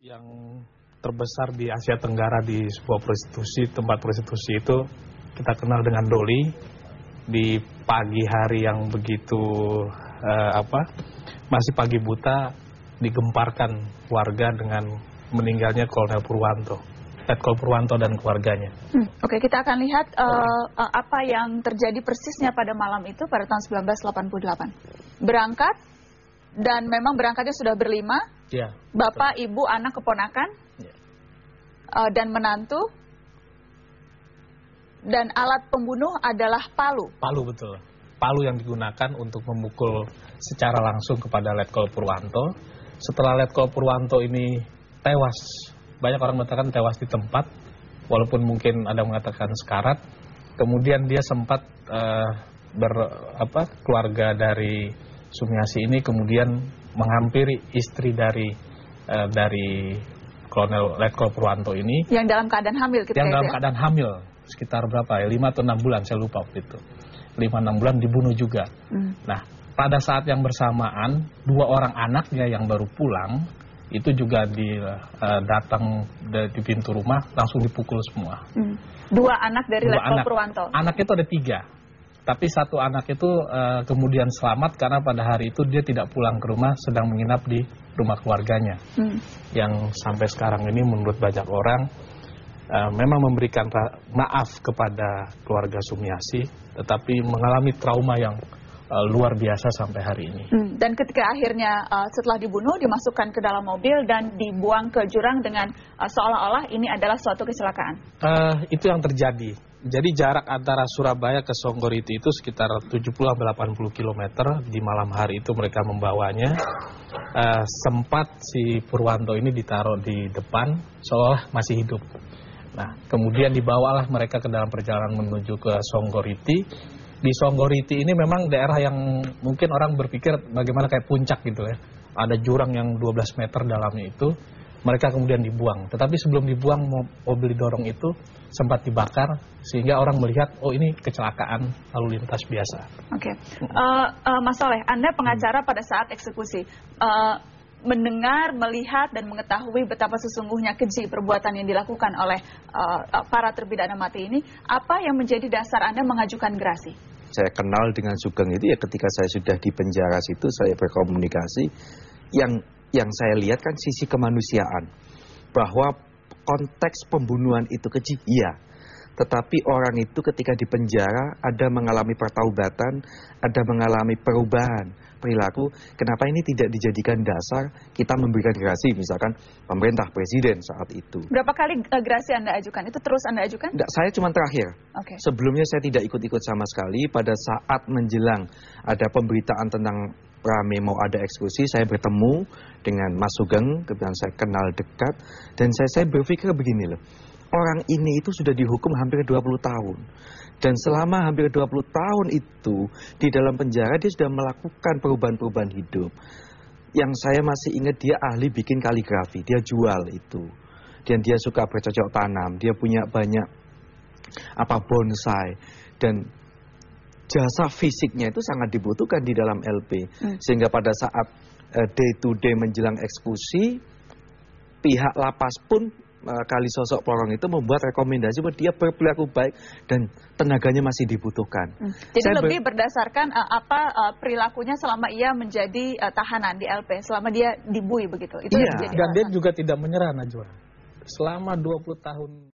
Yang terbesar di Asia Tenggara di sebuah prostitusi, tempat prostitusi itu kita kenal dengan Doli. Di pagi hari yang begitu masih pagi buta, digemparkan warga dengan meninggalnya Kolonel Purwanto, Letkol Purwanto dan keluarganya. Oke, kita akan lihat apa yang terjadi persisnya pada malam itu pada tahun 1988. Berangkat, dan memang berangkatnya sudah berlima, ya, bapak, ibu, anak, keponakan, ya, dan menantu, dan alat pembunuh adalah palu. Palu, betul. Palu yang digunakan untuk memukul secara langsung kepada Letkol Purwanto. Setelah Letkol Purwanto ini tewas, banyak orang mengatakan tewas di tempat, walaupun mungkin ada mengatakan sekarat. Kemudian dia sempat keluarga dari Sumiasi ini kemudian menghampiri istri dari Kolonel Letkol Purwanto ini. Yang dalam keadaan hamil. Yang dalam keadaan hamil, sekitar berapa ya, 5 atau 6 bulan, saya lupa waktu itu. 5-6 bulan dibunuh juga. Nah, pada saat yang bersamaan, 2 orang anaknya yang baru pulang, itu juga datang di pintu rumah, langsung dipukul semua. 2 anak dari Letkol Purwanto. Anak itu ada 3. Tapi 1 anak itu kemudian selamat karena pada hari itu dia tidak pulang ke rumah, sedang menginap di rumah keluarganya. Yang sampai sekarang ini menurut banyak orang memang memberikan maaf kepada keluarga Sumiasi, tetapi mengalami trauma yang luar biasa sampai hari ini. Dan ketika akhirnya setelah dibunuh, dimasukkan ke dalam mobil dan dibuang ke jurang dengan seolah-olah ini adalah suatu kecelakaan. Itu yang terjadi. Jadi jarak antara Surabaya ke Songgoriti itu sekitar 70-80 km. Di malam hari itu mereka membawanya. Sempat si Purwanto ini ditaruh di depan seolah masih hidup. Nah, kemudian dibawalah mereka ke dalam perjalanan menuju ke Songgoriti. Di Songgoriti ini memang daerah yang mungkin orang berpikir bagaimana kayak puncak gitu ya. Ada jurang yang 12 meter dalamnya itu. Mereka kemudian dibuang. Tetapi sebelum dibuang, mobil didorong itu sempat dibakar, sehingga orang melihat, oh ini kecelakaan lalu lintas biasa. Oke. Mas Soleh, Anda pengacara pada saat eksekusi. Mendengar, melihat, dan mengetahui betapa sesungguhnya keji perbuatan yang dilakukan oleh para terpidana mati ini, apa yang menjadi dasar Anda mengajukan gerasi? Saya kenal dengan Sugeng itu ya ketika saya sudah di penjara situ, saya berkomunikasi. Yang saya lihat kan sisi kemanusiaan, bahwa konteks pembunuhan itu keji, iya. Tetapi orang itu ketika di penjara ada mengalami pertaubatan, ada mengalami perubahan perilaku. Kenapa ini tidak dijadikan dasar kita memberikan gerasi, misalkan pemerintah presiden saat itu. Berapa kali gerasi Anda ajukan? Itu terus Anda ajukan? Enggak, saya cuma terakhir. Okay. Sebelumnya saya tidak ikut-ikut sama sekali. Pada saat menjelang ada pemberitaan tentang rame mau ada eksekusi, saya bertemu dengan Mas Sugeng, kebetulan saya kenal dekat, dan saya berpikir begini loh, orang ini itu sudah dihukum hampir 20 tahun, dan selama hampir 20 tahun itu, di dalam penjara dia sudah melakukan perubahan-perubahan hidup. Yang saya masih ingat dia ahli bikin kaligrafi, dia jual itu, dan dia suka bercocok tanam, dia punya banyak bonsai, dan jasa fisiknya itu sangat dibutuhkan di dalam LP. Sehingga pada saat day to day menjelang eksekusi, pihak lapas pun kali sosok Porong itu membuat rekomendasi bahwa dia berperilaku baik dan tenaganya masih dibutuhkan. Jadi lebih berdasarkan perilakunya selama ia menjadi tahanan di LP, selama dia dibui begitu. Itu iya, dan dia juga tidak menyerah, Najwa. Selama 20 tahun